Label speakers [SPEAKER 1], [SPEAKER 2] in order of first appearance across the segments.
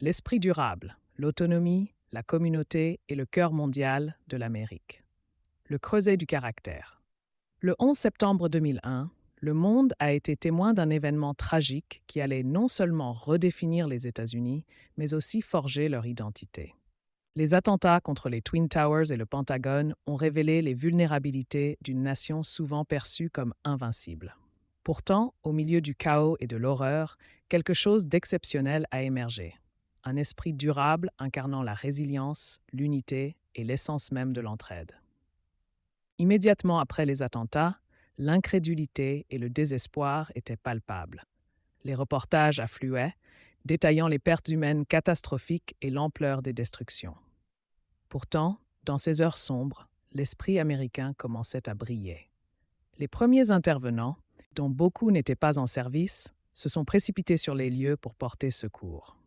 [SPEAKER 1] L'esprit durable, l'autonomie, la communauté et le cœur mondial de l'Amérique. Le creuset du caractère. Le 11 septembre 2001, le monde a été témoin d'un événement tragique qui allait non seulement redéfinir les États-Unis, mais aussi forger leur identité. Les attentats contre les Twin Towers et le Pentagone ont révélé les vulnérabilités d'une nation souvent perçue comme invincible. Pourtant, au milieu du chaos et de l'horreur, quelque chose d'exceptionnel a émergé. Un esprit durable incarnant la résilience, l'unité et l'essence même de l'entraide. Immédiatement après les attentats, l'incrédulité et le désespoir étaient palpables. Les reportages affluaient, détaillant les pertes humaines catastrophiques et l'ampleur des destructions. Pourtant, dans ces heures sombres, l'esprit américain commençait à briller. Les premiers intervenants, dont beaucoup n'étaient pas en service, se sont précipités sur les lieux pour porter secours.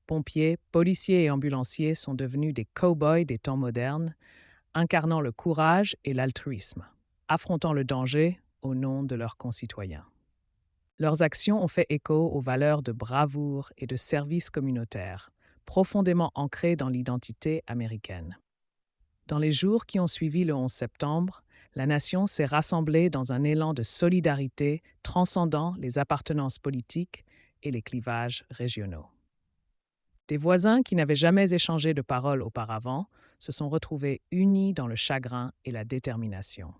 [SPEAKER 1] Pompiers, policiers et ambulanciers sont devenus des cow-boys des temps modernes, incarnant le courage et l'altruisme, affrontant le danger au nom de leurs concitoyens. Leurs actions ont fait écho aux valeurs de bravoure et de service communautaire, profondément ancrées dans l'identité américaine. Dans les jours qui ont suivi le 11 septembre, la nation s'est rassemblée dans un élan de solidarité transcendant les appartenances politiques et les clivages régionaux. Des voisins qui n'avaient jamais échangé de paroles auparavant se sont retrouvés unis dans le chagrin et la détermination.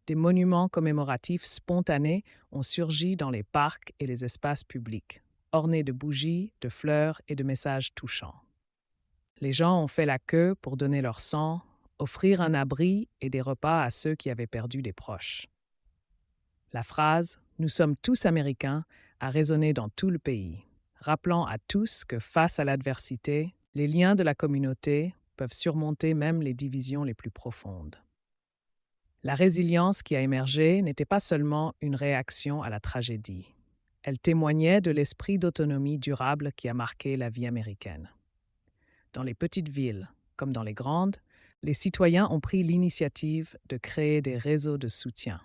[SPEAKER 1] Des monuments commémoratifs spontanés ont surgi dans les parcs et les espaces publics, ornés de bougies, de fleurs et de messages touchants. Les gens ont fait la queue pour donner leur sang, offrir un abri et des repas à ceux qui avaient perdu des proches. La phrase « Nous sommes tous Américains » a résonné dans tout le pays, rappelant à tous que face à l'adversité, les liens de la communauté peuvent surmonter même les divisions les plus profondes. La résilience qui a émergé n'était pas seulement une réaction à la tragédie. Elle témoignait de l'esprit d'autonomie durable qui a marqué la vie américaine. Dans les petites villes, comme dans les grandes, les citoyens ont pris l'initiative de créer des réseaux de soutien.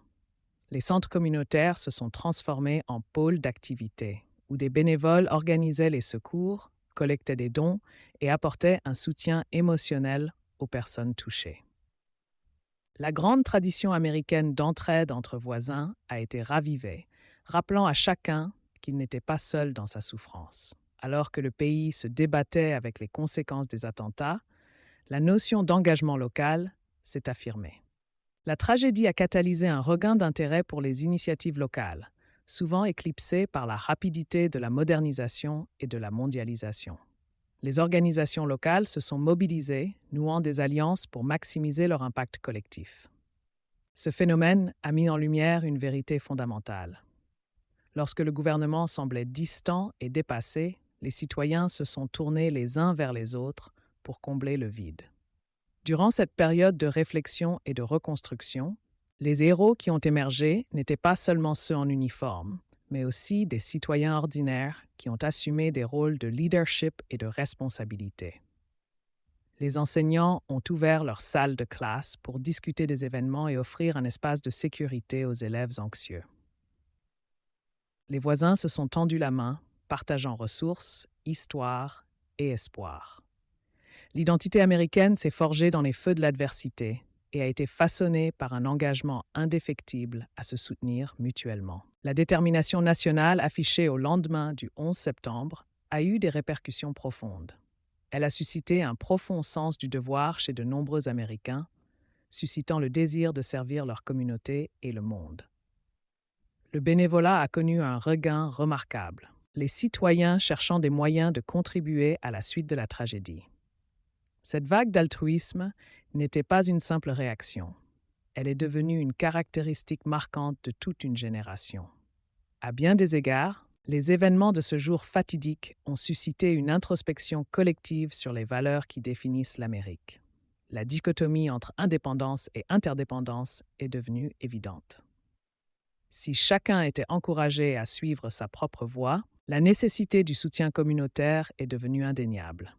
[SPEAKER 1] Les centres communautaires se sont transformés en pôles d'activité, où des bénévoles organisaient les secours, collectaient des dons et apportaient un soutien émotionnel aux personnes touchées. La grande tradition américaine d'entraide entre voisins a été ravivée, rappelant à chacun qu'il n'était pas seul dans sa souffrance. Alors que le pays se débattait avec les conséquences des attentats, la notion d'engagement local s'est affirmée. La tragédie a catalysé un regain d'intérêt pour les initiatives locales, souvent éclipsées par la rapidité de la modernisation et de la mondialisation. Les organisations locales se sont mobilisées, nouant des alliances pour maximiser leur impact collectif. Ce phénomène a mis en lumière une vérité fondamentale. Lorsque le gouvernement semblait distant et dépassé, les citoyens se sont tournés les uns vers les autres pour combler le vide. Durant cette période de réflexion et de reconstruction, les héros qui ont émergé n'étaient pas seulement ceux en uniforme, mais aussi des citoyens ordinaires qui ont assumé des rôles de leadership et de responsabilité. Les enseignants ont ouvert leurs salles de classe pour discuter des événements et offrir un espace de sécurité aux élèves anxieux. Les voisins se sont tendus la main, partageant ressources, histoire et espoir. L'identité américaine s'est forgée dans les feux de l'adversité et a été façonnée par un engagement indéfectible à se soutenir mutuellement. La détermination nationale affichée au lendemain du 11 septembre a eu des répercussions profondes. Elle a suscité un profond sens du devoir chez de nombreux Américains, suscitant le désir de servir leur communauté et le monde. Le bénévolat a connu un regain remarquable, les citoyens cherchant des moyens de contribuer à la suite de la tragédie. Cette vague d'altruisme n'était pas une simple réaction. Elle est devenue une caractéristique marquante de toute une génération. À bien des égards, les événements de ce jour fatidique ont suscité une introspection collective sur les valeurs qui définissent l'Amérique. La dichotomie entre indépendance et interdépendance est devenue évidente. Si chacun était encouragé à suivre sa propre voie, la nécessité du soutien communautaire est devenue indéniable.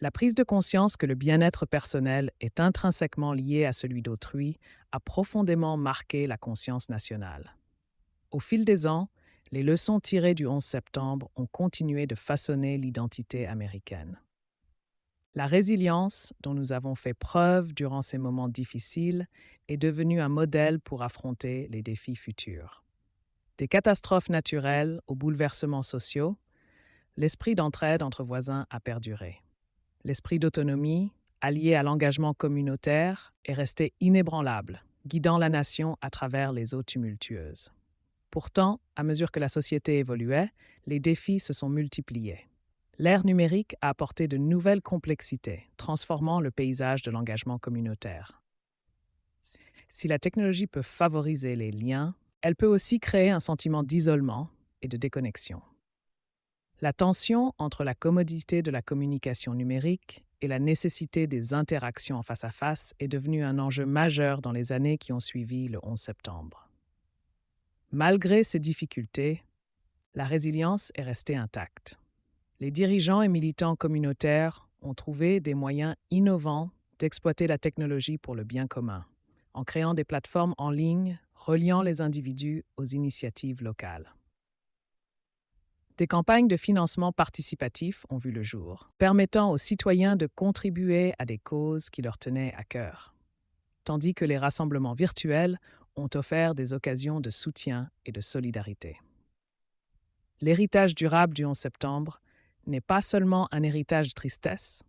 [SPEAKER 1] La prise de conscience que le bien-être personnel est intrinsèquement lié à celui d'autrui a profondément marqué la conscience nationale. Au fil des ans, les leçons tirées du 11 septembre ont continué de façonner l'identité américaine. La résilience dont nous avons fait preuve durant ces moments difficiles est devenue un modèle pour affronter les défis futurs. Des catastrophes naturelles aux bouleversements sociaux, l'esprit d'entraide entre voisins a perduré. L'esprit d'autonomie, allié à l'engagement communautaire, est resté inébranlable, guidant la nation à travers les eaux tumultueuses. Pourtant, à mesure que la société évoluait, les défis se sont multipliés. L'ère numérique a apporté de nouvelles complexités, transformant le paysage de l'engagement communautaire. Si la technologie peut favoriser les liens, elle peut aussi créer un sentiment d'isolement et de déconnexion. La tension entre la commodité de la communication numérique et la nécessité des interactions en face à face est devenue un enjeu majeur dans les années qui ont suivi le 11 septembre. Malgré ces difficultés, la résilience est restée intacte. Les dirigeants et militants communautaires ont trouvé des moyens innovants d'exploiter la technologie pour le bien commun, en créant des plateformes en ligne reliant les individus aux initiatives locales. Des campagnes de financement participatif ont vu le jour, permettant aux citoyens de contribuer à des causes qui leur tenaient à cœur, tandis que les rassemblements virtuels ont offert des occasions de soutien et de solidarité. L'héritage durable du 11 septembre n'est pas seulement un héritage de tristesse,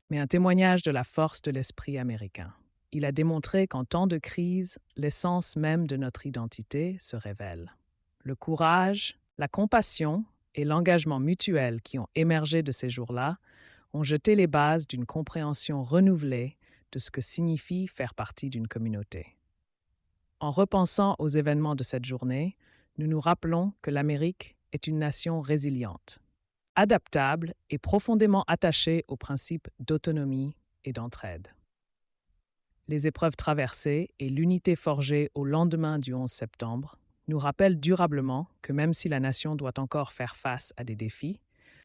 [SPEAKER 1] mais un témoignage de la force de l'esprit américain. Il a démontré qu'en temps de crise, l'essence même de notre identité se révèle. Le courage, la compassion et l'engagement mutuel qui ont émergé de ces jours-là ont jeté les bases d'une compréhension renouvelée de ce que signifie faire partie d'une communauté. En repensant aux événements de cette journée, nous nous rappelons que l'Amérique est une nation résiliente, adaptable et profondément attachée aux principes d'autonomie et d'entraide. Les épreuves traversées et l'unité forgée au lendemain du 11 septembre nous rappellent durablement que même si la nation doit encore faire face à des défis,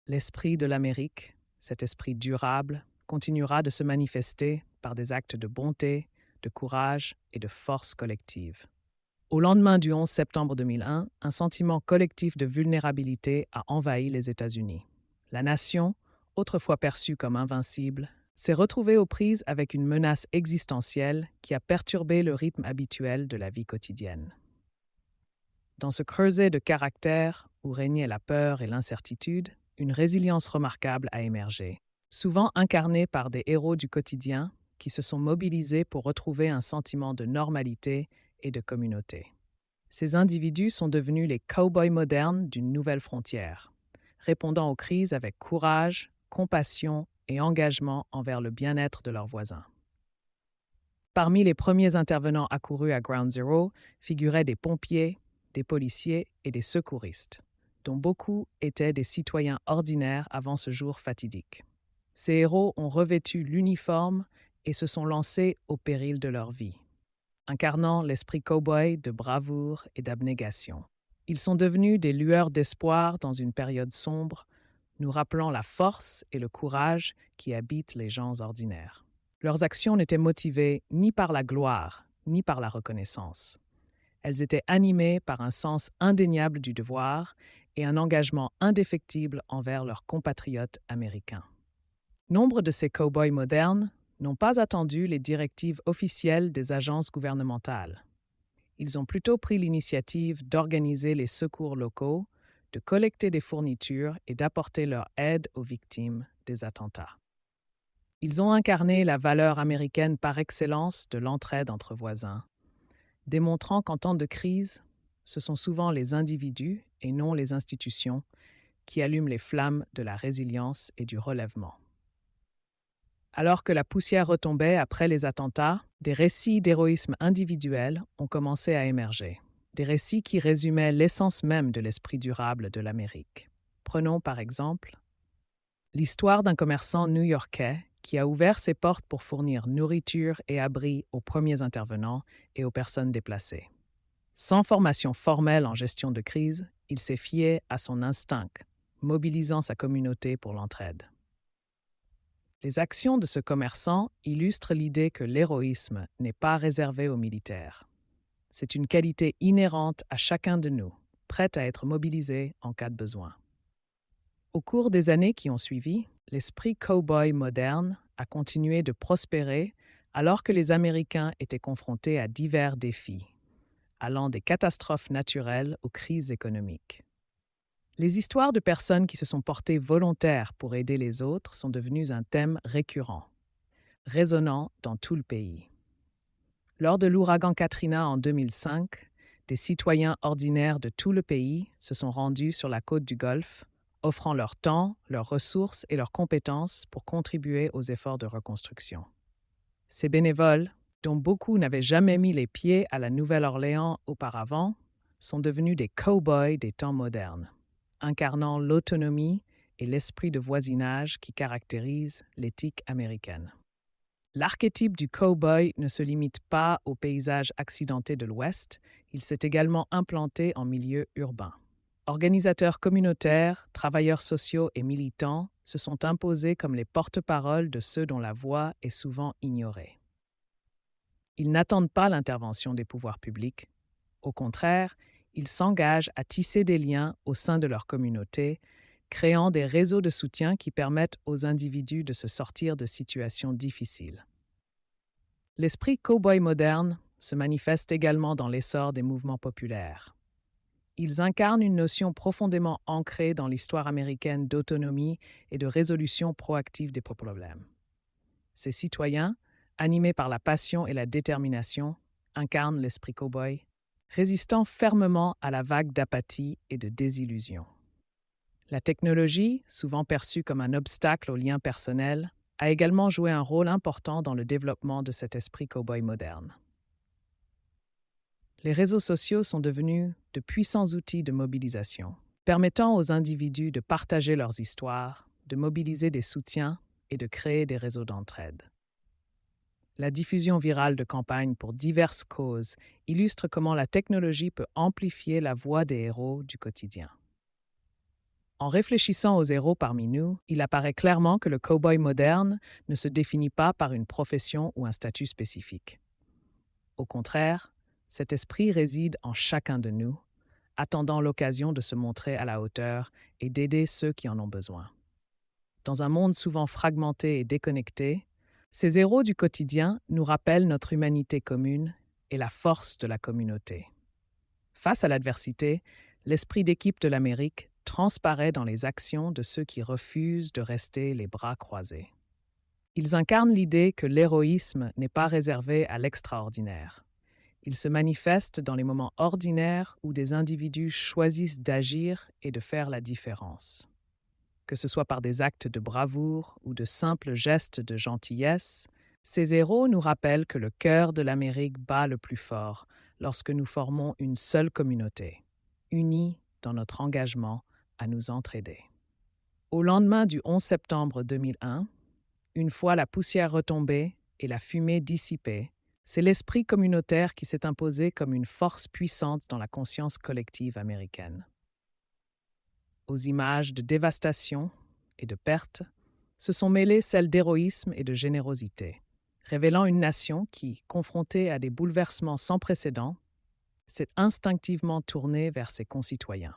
[SPEAKER 1] l'esprit de l'Amérique, cet esprit durable, continuera de se manifester par des actes de bonté, de courage et de force collective. Au lendemain du 11 septembre 2001, un sentiment collectif de vulnérabilité a envahi les États-Unis. La nation, autrefois perçue comme invincible, s'est retrouvée aux prises avec une menace existentielle qui a perturbé le rythme habituel de la vie quotidienne. Dans ce creuset de caractère où régnaient la peur et l'incertitude, une résilience remarquable a émergé, souvent incarnée par des héros du quotidien qui se sont mobilisés pour retrouver un sentiment de normalité et de communauté. Ces individus sont devenus les cow-boys modernes d'une nouvelle frontière, répondant aux crises avec courage, compassion et engagement envers le bien-être de leurs voisins. Parmi les premiers intervenants accourus à Ground Zero figuraient des pompiers, des policiers et des secouristes, dont beaucoup étaient des citoyens ordinaires avant ce jour fatidique. Ces héros ont revêtu l'uniforme et se sont lancés au péril de leur vie, incarnant l'esprit cow-boy de bravoure et d'abnégation. Ils sont devenus des lueurs d'espoir dans une période sombre, nous rappelant la force et le courage qui habitent les gens ordinaires. Leurs actions n'étaient motivées ni par la gloire, ni par la reconnaissance. Elles étaient animées par un sens indéniable du devoir et un engagement indéfectible envers leurs compatriotes américains. Nombre de ces cow-boys modernes n'ont pas attendu les directives officielles des agences gouvernementales. Ils ont plutôt pris l'initiative d'organiser les secours locaux, de collecter des fournitures et d'apporter leur aide aux victimes des attentats. Ils ont incarné la valeur américaine par excellence de l'entraide entre voisins, démontrant qu'en temps de crise, ce sont souvent les individus et non les institutions qui allument les flammes de la résilience et du relèvement. Alors que la poussière retombait après les attentats, des récits d'héroïsme individuel ont commencé à émerger. Des récits qui résumaient l'essence même de l'esprit durable de l'Amérique. Prenons par exemple l'histoire d'un commerçant new-yorkais qui a ouvert ses portes pour fournir nourriture et abri aux premiers intervenants et aux personnes déplacées. Sans formation formelle en gestion de crise, il s'est fié à son instinct, mobilisant sa communauté pour l'entraide. Les actions de ce commerçant illustrent l'idée que l'héroïsme n'est pas réservé aux militaires. C'est une qualité inhérente à chacun de nous, prête à être mobilisée en cas de besoin. Au cours des années qui ont suivi, l'esprit cow-boy moderne a continué de prospérer alors que les Américains étaient confrontés à divers défis, allant des catastrophes naturelles aux crises économiques. Les histoires de personnes qui se sont portées volontaires pour aider les autres sont devenues un thème récurrent, résonnant dans tout le pays. Lors de l'ouragan Katrina en 2005, des citoyens ordinaires de tout le pays se sont rendus sur la côte du Golfe, offrant leur temps, leurs ressources et leurs compétences pour contribuer aux efforts de reconstruction. Ces bénévoles, dont beaucoup n'avaient jamais mis les pieds à la Nouvelle-Orléans auparavant, sont devenus des cow-boys des temps modernes, incarnant l'autonomie et l'esprit de voisinage qui caractérisent l'éthique américaine. L'archétype du cow-boy ne se limite pas aux paysages accidentés de l'Ouest, il s'est également implanté en milieu urbain. Organisateurs communautaires, travailleurs sociaux et militants se sont imposés comme les porte-paroles de ceux dont la voix est souvent ignorée. Ils n'attendent pas l'intervention des pouvoirs publics. Au contraire, ils s'engagent à tisser des liens au sein de leur communauté, créant des réseaux de soutien qui permettent aux individus de se sortir de situations difficiles. L'esprit cow-boy moderne se manifeste également dans l'essor des mouvements populaires. Ils incarnent une notion profondément ancrée dans l'histoire américaine d'autonomie et de résolution proactive des problèmes. Ces citoyens, animés par la passion et la détermination, incarnent l'esprit cow-boy, résistant fermement à la vague d'apathie et de désillusion. La technologie, souvent perçue comme un obstacle aux liens personnels, a également joué un rôle important dans le développement de cet esprit cow-boy moderne. Les réseaux sociaux sont devenus de puissants outils de mobilisation, permettant aux individus de partager leurs histoires, de mobiliser des soutiens et de créer des réseaux d'entraide. La diffusion virale de campagnes pour diverses causes illustre comment la technologie peut amplifier la voix des héros du quotidien. En réfléchissant aux héros parmi nous, il apparaît clairement que le cow-boy moderne ne se définit pas par une profession ou un statut spécifique. Au contraire, cet esprit réside en chacun de nous, attendant l'occasion de se montrer à la hauteur et d'aider ceux qui en ont besoin. Dans un monde souvent fragmenté et déconnecté, ces héros du quotidien nous rappellent notre humanité commune et la force de la communauté. Face à l'adversité, l'esprit d'équipe de l'Amérique transparaît dans les actions de ceux qui refusent de rester les bras croisés. Ils incarnent l'idée que l'héroïsme n'est pas réservé à l'extraordinaire. Il se manifeste dans les moments ordinaires où des individus choisissent d'agir et de faire la différence. Que ce soit par des actes de bravoure ou de simples gestes de gentillesse, ces héros nous rappellent que le cœur de l'Amérique bat le plus fort lorsque nous formons une seule communauté, unie dans notre engagement à nous entraider. Au lendemain du 11 septembre 2001, une fois la poussière retombée et la fumée dissipée, c'est l'esprit communautaire qui s'est imposé comme une force puissante dans la conscience collective américaine. Aux images de dévastation et de perte se sont mêlées celles d'héroïsme et de générosité, révélant une nation qui, confrontée à des bouleversements sans précédent, s'est instinctivement tournée vers ses concitoyens.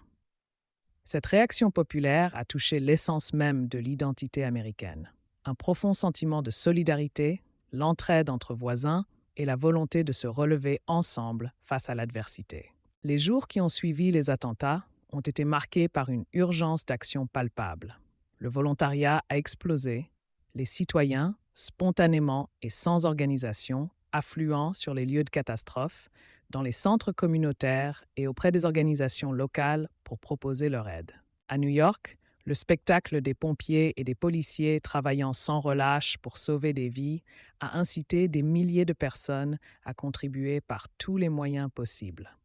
[SPEAKER 1] Cette réaction populaire a touché l'essence même de l'identité américaine, un profond sentiment de solidarité, l'entraide entre voisins et la volonté de se relever ensemble face à l'adversité. Les jours qui ont suivi les attentats ont été marqués par une urgence d'action palpable. Le volontariat a explosé, les citoyens, spontanément et sans organisation, affluant sur les lieux de catastrophe, dans les centres communautaires et auprès des organisations locales pour proposer leur aide. À New York, le spectacle des pompiers et des policiers travaillant sans relâche pour sauver des vies a incité des milliers de personnes à contribuer par tous les moyens possibles.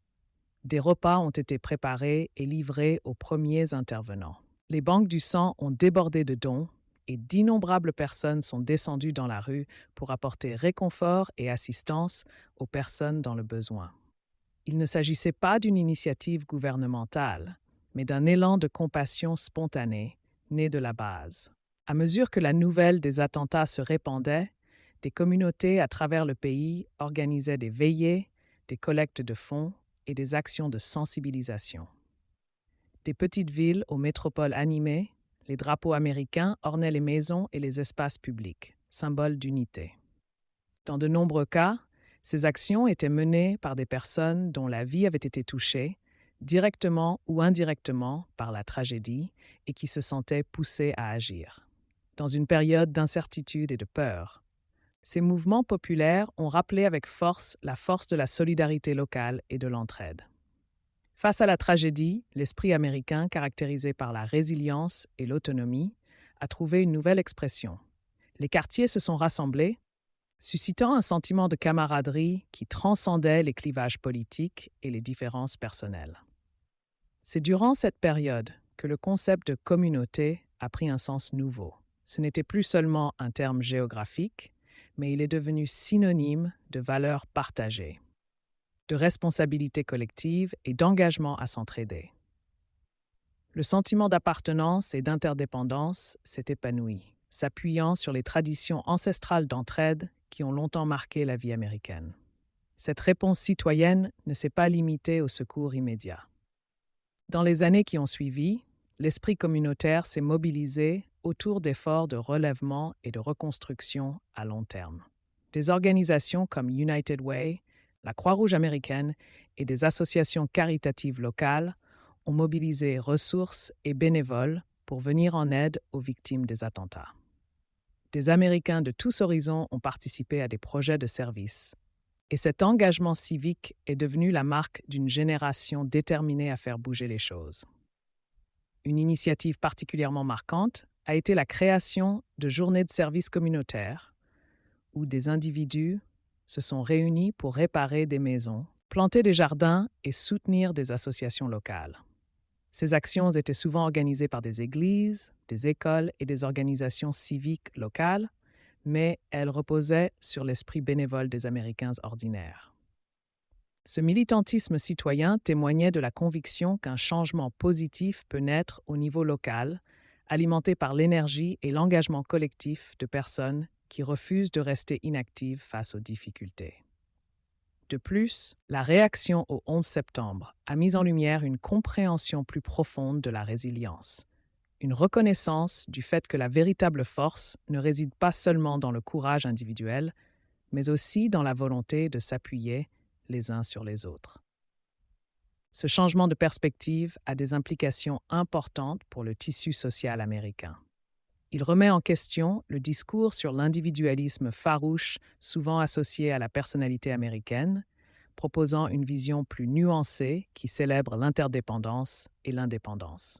[SPEAKER 1] Des repas ont été préparés et livrés aux premiers intervenants. Les banques du sang ont débordé de dons et d'innombrables personnes sont descendues dans la rue pour apporter réconfort et assistance aux personnes dans le besoin. Il ne s'agissait pas d'une initiative gouvernementale, mais d'un élan de compassion spontanée, né de la base. À mesure que la nouvelle des attentats se répandait, des communautés à travers le pays organisaient des veillées, des collectes de fonds et des actions de sensibilisation. Des petites villes aux métropoles animées, les drapeaux américains ornaient les maisons et les espaces publics, symboles d'unité. Dans de nombreux cas, ces actions étaient menées par des personnes dont la vie avait été touchée, directement ou indirectement, par la tragédie et qui se sentaient poussées à agir. Dans une période d'incertitude et de peur, ces mouvements populaires ont rappelé avec force la force de la solidarité locale et de l'entraide. Face à la tragédie, l'esprit américain, caractérisé par la résilience et l'autonomie, a trouvé une nouvelle expression. Les quartiers se sont rassemblés, suscitant un sentiment de camaraderie qui transcendait les clivages politiques et les différences personnelles. C'est durant cette période que le concept de communauté a pris un sens nouveau. Ce n'était plus seulement un terme géographique, mais il est devenu synonyme de valeurs partagées, de responsabilité collective et d'engagement à s'entraider. Le sentiment d'appartenance et d'interdépendance s'est épanoui, s'appuyant sur les traditions ancestrales d'entraide qui ont longtemps marqué la vie américaine. Cette réponse citoyenne ne s'est pas limitée au secours immédiat. Dans les années qui ont suivi, l'esprit communautaire s'est mobilisé autour d'efforts de relèvement et de reconstruction à long terme. Des organisations comme United Way, la Croix-Rouge américaine et des associations caritatives locales ont mobilisé ressources et bénévoles pour venir en aide aux victimes des attentats. Des Américains de tous horizons ont participé à des projets de service. Et cet engagement civique est devenu la marque d'une génération déterminée à faire bouger les choses. Une initiative particulièrement marquante a été la création de journées de service communautaires, où des individus se sont réunis pour réparer des maisons, planter des jardins et soutenir des associations locales. Ces actions étaient souvent organisées par des églises, des écoles et des organisations civiques locales, mais elles reposaient sur l'esprit bénévole des Américains ordinaires. Ce militantisme citoyen témoignait de la conviction qu'un changement positif peut naître au niveau local, alimenté par l'énergie et l'engagement collectif de personnes qui refusent de rester inactives face aux difficultés. De plus, la réaction au 11 septembre a mis en lumière une compréhension plus profonde de la résilience, une reconnaissance du fait que la véritable force ne réside pas seulement dans le courage individuel, mais aussi dans la volonté de s'appuyer les uns sur les autres. Ce changement de perspective a des implications importantes pour le tissu social américain. Il remet en question le discours sur l'individualisme farouche souvent associé à la personnalité américaine, proposant une vision plus nuancée qui célèbre l'interdépendance et l'indépendance.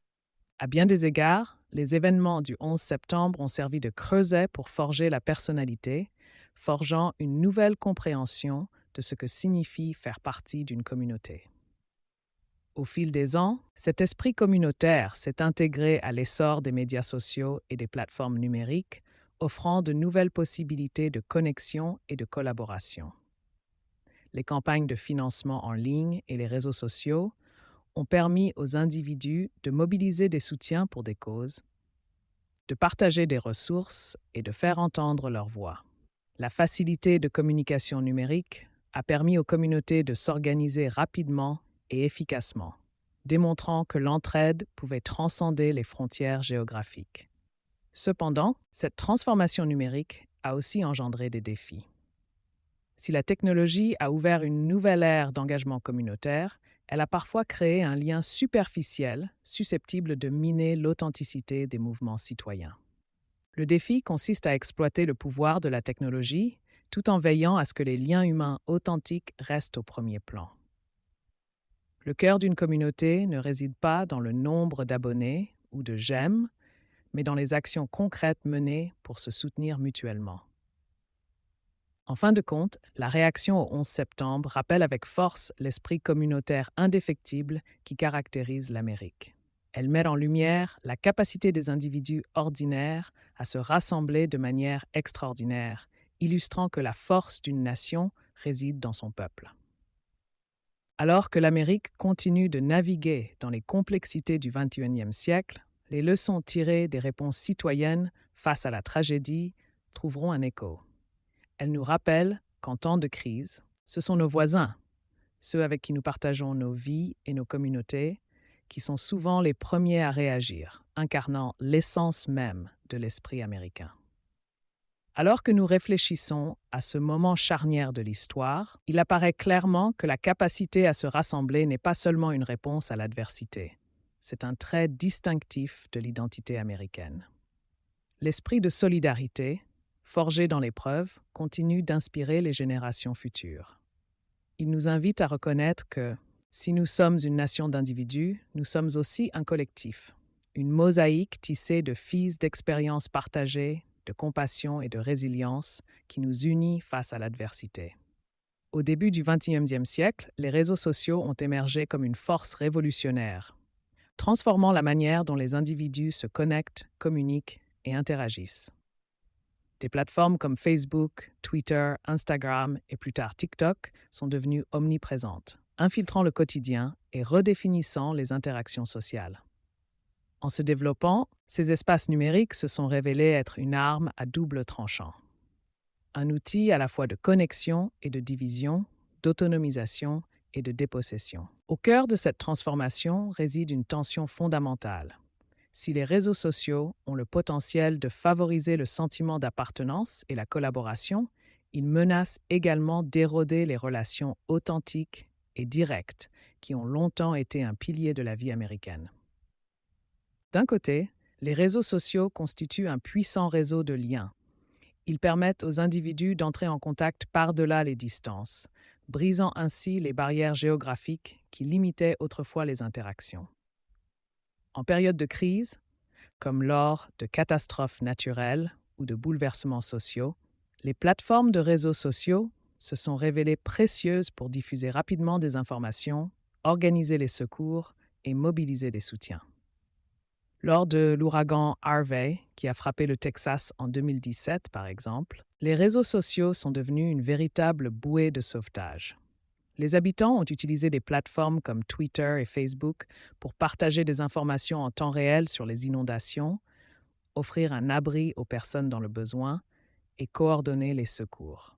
[SPEAKER 1] À bien des égards, les événements du 11 septembre ont servi de creuset pour forger la personnalité, forgeant une nouvelle compréhension de ce que signifie faire partie d'une communauté. Au fil des ans, cet esprit communautaire s'est intégré à l'essor des médias sociaux et des plateformes numériques, offrant de nouvelles possibilités de connexion et de collaboration. Les campagnes de financement en ligne et les réseaux sociaux ont permis aux individus de mobiliser des soutiens pour des causes, de partager des ressources et de faire entendre leur voix. La facilité de communication numérique a permis aux communautés de s'organiser rapidement et efficacement, démontrant que l'entraide pouvait transcender les frontières géographiques. Cependant, cette transformation numérique a aussi engendré des défis. Si la technologie a ouvert une nouvelle ère d'engagement communautaire, elle a parfois créé un lien superficiel susceptible de miner l'authenticité des mouvements citoyens. Le défi consiste à exploiter le pouvoir de la technologie tout en veillant à ce que les liens humains authentiques restent au premier plan. Le cœur d'une communauté ne réside pas dans le nombre d'abonnés ou de j'aime, mais dans les actions concrètes menées pour se soutenir mutuellement. En fin de compte, la réaction au 11 septembre rappelle avec force l'esprit communautaire indéfectible qui caractérise l'Amérique. Elle met en lumière la capacité des individus ordinaires à se rassembler de manière extraordinaire, illustrant que la force d'une nation réside dans son peuple. Alors que l'Amérique continue de naviguer dans les complexités du XXIe siècle, les leçons tirées des réponses citoyennes face à la tragédie trouveront un écho. Elles nous rappellent qu'en temps de crise, ce sont nos voisins, ceux avec qui nous partageons nos vies et nos communautés, qui sont souvent les premiers à réagir, incarnant l'essence même de l'esprit américain. Alors que nous réfléchissons à ce moment charnière de l'histoire, il apparaît clairement que la capacité à se rassembler n'est pas seulement une réponse à l'adversité. C'est un trait distinctif de l'identité américaine. L'esprit de solidarité, forgé dans l'épreuve, continue d'inspirer les générations futures. Il nous invite à reconnaître que, si nous sommes une nation d'individus, nous sommes aussi un collectif, une mosaïque tissée de fils d'expériences partagées, de compassion et de résilience qui nous unit face à l'adversité. Au début du XXIe siècle, les réseaux sociaux ont émergé comme une force révolutionnaire, transformant la manière dont les individus se connectent, communiquent et interagissent. Des plateformes comme Facebook, Twitter, Instagram et plus tard TikTok sont devenues omniprésentes, infiltrant le quotidien et redéfinissant les interactions sociales. En se développant, ces espaces numériques se sont révélés être une arme à double tranchant. Un outil à la fois de connexion et de division, d'autonomisation et de dépossession. Au cœur de cette transformation réside une tension fondamentale. Si les réseaux sociaux ont le potentiel de favoriser le sentiment d'appartenance et la collaboration, ils menacent également d'éroder les relations authentiques et directes qui ont longtemps été un pilier de la vie américaine. D'un côté, les réseaux sociaux constituent un puissant réseau de liens. Ils permettent aux individus d'entrer en contact par-delà les distances, brisant ainsi les barrières géographiques qui limitaient autrefois les interactions. En période de crise, comme lors de catastrophes naturelles ou de bouleversements sociaux, les plateformes de réseaux sociaux se sont révélées précieuses pour diffuser rapidement des informations, organiser les secours et mobiliser des soutiens. Lors de l'ouragan Harvey, qui a frappé le Texas en 2017 par exemple, les réseaux sociaux sont devenus une véritable bouée de sauvetage. Les habitants ont utilisé des plateformes comme Twitter et Facebook pour partager des informations en temps réel sur les inondations, offrir un abri aux personnes dans le besoin et coordonner les secours.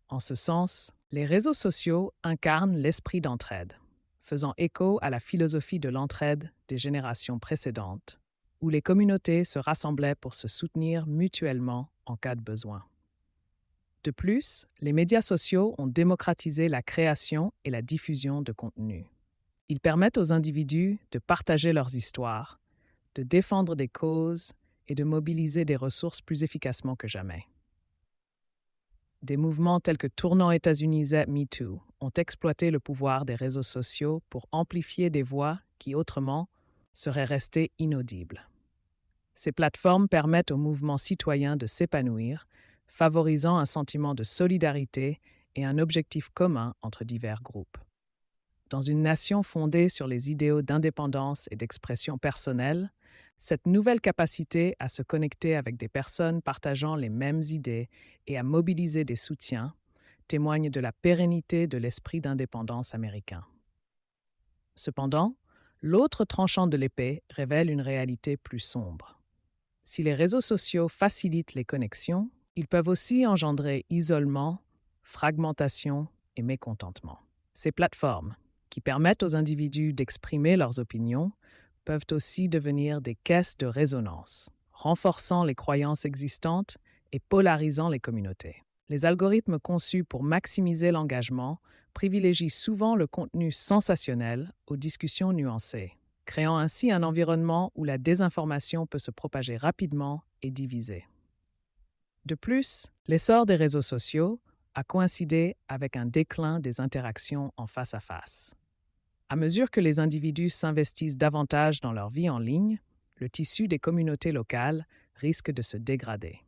[SPEAKER 1] En ce sens, les réseaux sociaux incarnent l'esprit d'entraide, faisant écho à la philosophie de l'entraide des générations précédentes, où les communautés se rassemblaient pour se soutenir mutuellement en cas de besoin. De plus, les médias sociaux ont démocratisé la création et la diffusion de contenu. Ils permettent aux individus de partager leurs histoires, de défendre des causes et de mobiliser des ressources plus efficacement que jamais. Des mouvements tels que Tournant États-Unisais MeToo ont exploité le pouvoir des réseaux sociaux pour amplifier des voix qui, autrement, seraient restées inaudibles. Ces plateformes permettent aux mouvements citoyens de s'épanouir, favorisant un sentiment de solidarité et un objectif commun entre divers groupes. Dans une nation fondée sur les idéaux d'indépendance et d'expression personnelle, cette nouvelle capacité à se connecter avec des personnes partageant les mêmes idées et à mobiliser des soutiens témoigne de la pérennité de l'esprit d'indépendance américain. Cependant, l'autre tranchant de l'épée révèle une réalité plus sombre. Si les réseaux sociaux facilitent les connexions, ils peuvent aussi engendrer isolement, fragmentation et mécontentement. Ces plateformes, qui permettent aux individus d'exprimer leurs opinions, peuvent aussi devenir des caisses de résonance, renforçant les croyances existantes et polarisant les communautés. Les algorithmes conçus pour maximiser l'engagement privilégient souvent le contenu sensationnel aux discussions nuancées, créant ainsi un environnement où la désinformation peut se propager rapidement et diviser. De plus, l'essor des réseaux sociaux a coïncidé avec un déclin des interactions en face à face. À mesure que les individus s'investissent davantage dans leur vie en ligne, le tissu des communautés locales risque de se dégrader.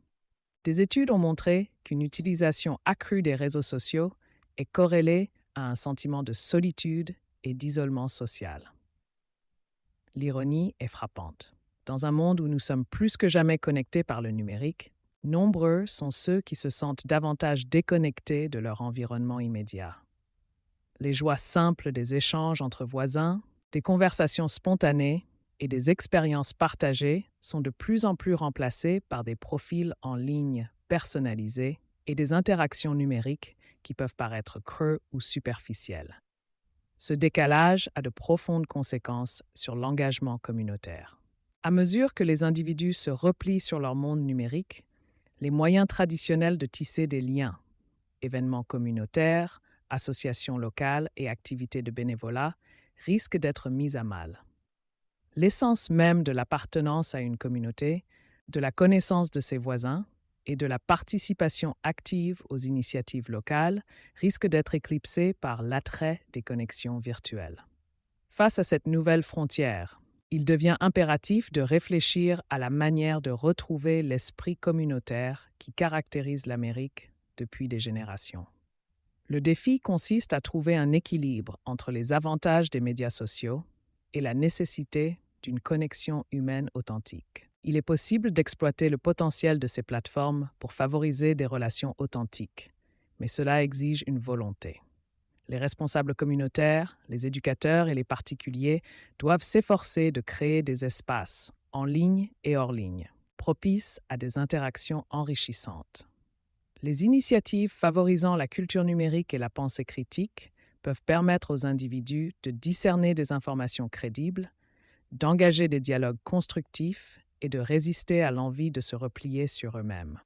[SPEAKER 1] Des études ont montré qu'une utilisation accrue des réseaux sociaux est corrélée à un sentiment de solitude et d'isolement social. L'ironie est frappante. Dans un monde où nous sommes plus que jamais connectés par le numérique, nombreux sont ceux qui se sentent davantage déconnectés de leur environnement immédiat. Les joies simples des échanges entre voisins, des conversations spontanées et des expériences partagées sont de plus en plus remplacées par des profils en ligne personnalisés et des interactions numériques qui peuvent paraître creux ou superficielles. Ce décalage a de profondes conséquences sur l'engagement communautaire. À mesure que les individus se replient sur leur monde numérique, les moyens traditionnels de tisser des liens, événements communautaires, associations locales et activités de bénévolat, risquent d'être mis à mal. L'essence même de l'appartenance à une communauté, de la connaissance de ses voisins et de la participation active aux initiatives locales risque d'être éclipsée par l'attrait des connexions virtuelles. Face à cette nouvelle frontière, il devient impératif de réfléchir à la manière de retrouver l'esprit communautaire qui caractérise l'Amérique depuis des générations. Le défi consiste à trouver un équilibre entre les avantages des médias sociaux et la nécessité d'une connexion humaine authentique. Il est possible d'exploiter le potentiel de ces plateformes pour favoriser des relations authentiques, mais cela exige une volonté. Les responsables communautaires, les éducateurs et les particuliers doivent s'efforcer de créer des espaces, en ligne et hors ligne, propices à des interactions enrichissantes. Les initiatives favorisant la culture numérique et la pensée critique peuvent permettre aux individus de discerner des informations crédibles, d'engager des dialogues constructifs et de résister à l'envie de se replier sur eux-mêmes.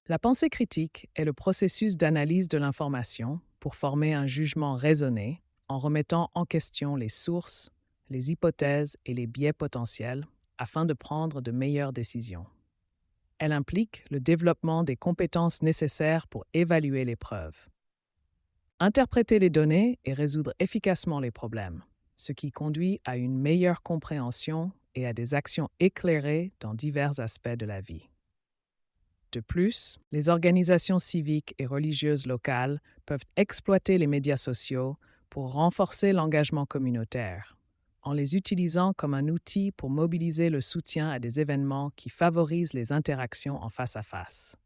[SPEAKER 1] La pensée critique est le processus d'analyse de l'information pour former un jugement raisonné en remettant en question les sources, les hypothèses et les biais potentiels afin de prendre de meilleures décisions. Elle implique le développement des compétences nécessaires pour évaluer les preuves, interpréter les données et résoudre efficacement les problèmes, ce qui conduit à une meilleure compréhension et à des actions éclairées dans divers aspects de la vie. De plus, les organisations civiques et religieuses locales peuvent exploiter les médias sociaux pour renforcer l'engagement communautaire, en les utilisant comme un outil pour mobiliser le soutien à des événements qui favorisent les interactions en face à face.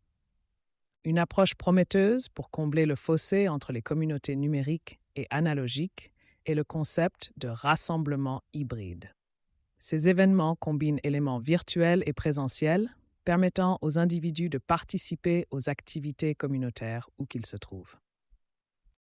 [SPEAKER 1] Une approche prometteuse pour combler le fossé entre les communautés numériques et analogiques est le concept de rassemblement hybride. Ces événements combinent éléments virtuels et présentiels, permettant aux individus de participer aux activités communautaires où qu'ils se trouvent.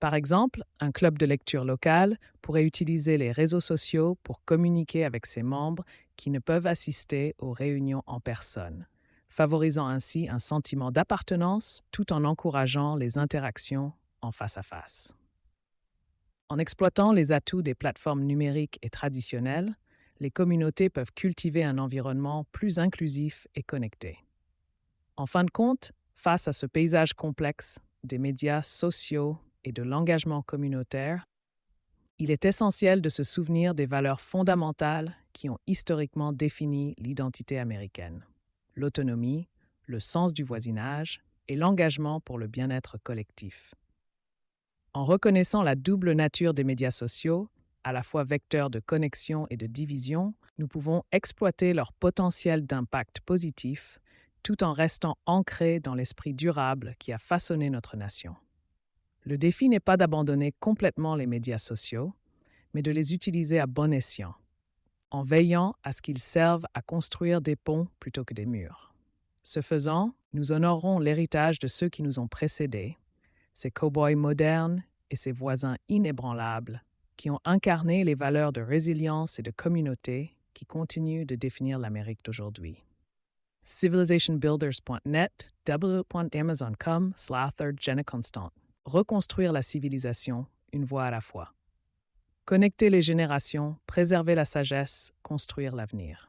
[SPEAKER 1] Par exemple, un club de lecture local pourrait utiliser les réseaux sociaux pour communiquer avec ses membres qui ne peuvent assister aux réunions en personne, favorisant ainsi un sentiment d'appartenance tout en encourageant les interactions en face à face. En exploitant les atouts des plateformes numériques et traditionnelles, les communautés peuvent cultiver un environnement plus inclusif et connecté. En fin de compte, face à ce paysage complexe des médias sociaux et de l'engagement communautaire, il est essentiel de se souvenir des valeurs fondamentales qui ont historiquement défini l'identité américaine: l'autonomie, le sens du voisinage et l'engagement pour le bien-être collectif. En reconnaissant la double nature des médias sociaux, à la fois vecteurs de connexion et de division, nous pouvons exploiter leur potentiel d'impact positif tout en restant ancrés dans l'esprit durable qui a façonné notre nation. Le défi n'est pas d'abandonner complètement les médias sociaux, mais de les utiliser à bon escient, en veillant à ce qu'ils servent à construire des ponts plutôt que des murs. Ce faisant, nous honorerons l'héritage de ceux qui nous ont précédés, ces cow-boys modernes et ces voisins inébranlables qui ont incarné les valeurs de résilience et de communauté qui continuent de définir l'Amérique d'aujourd'hui. Civilizationbuilders.net, www.amazon.com/thirdgenaconstant. Reconstruire la civilisation, une voie à la fois. Connecter les générations, préserver la sagesse, construire l'avenir.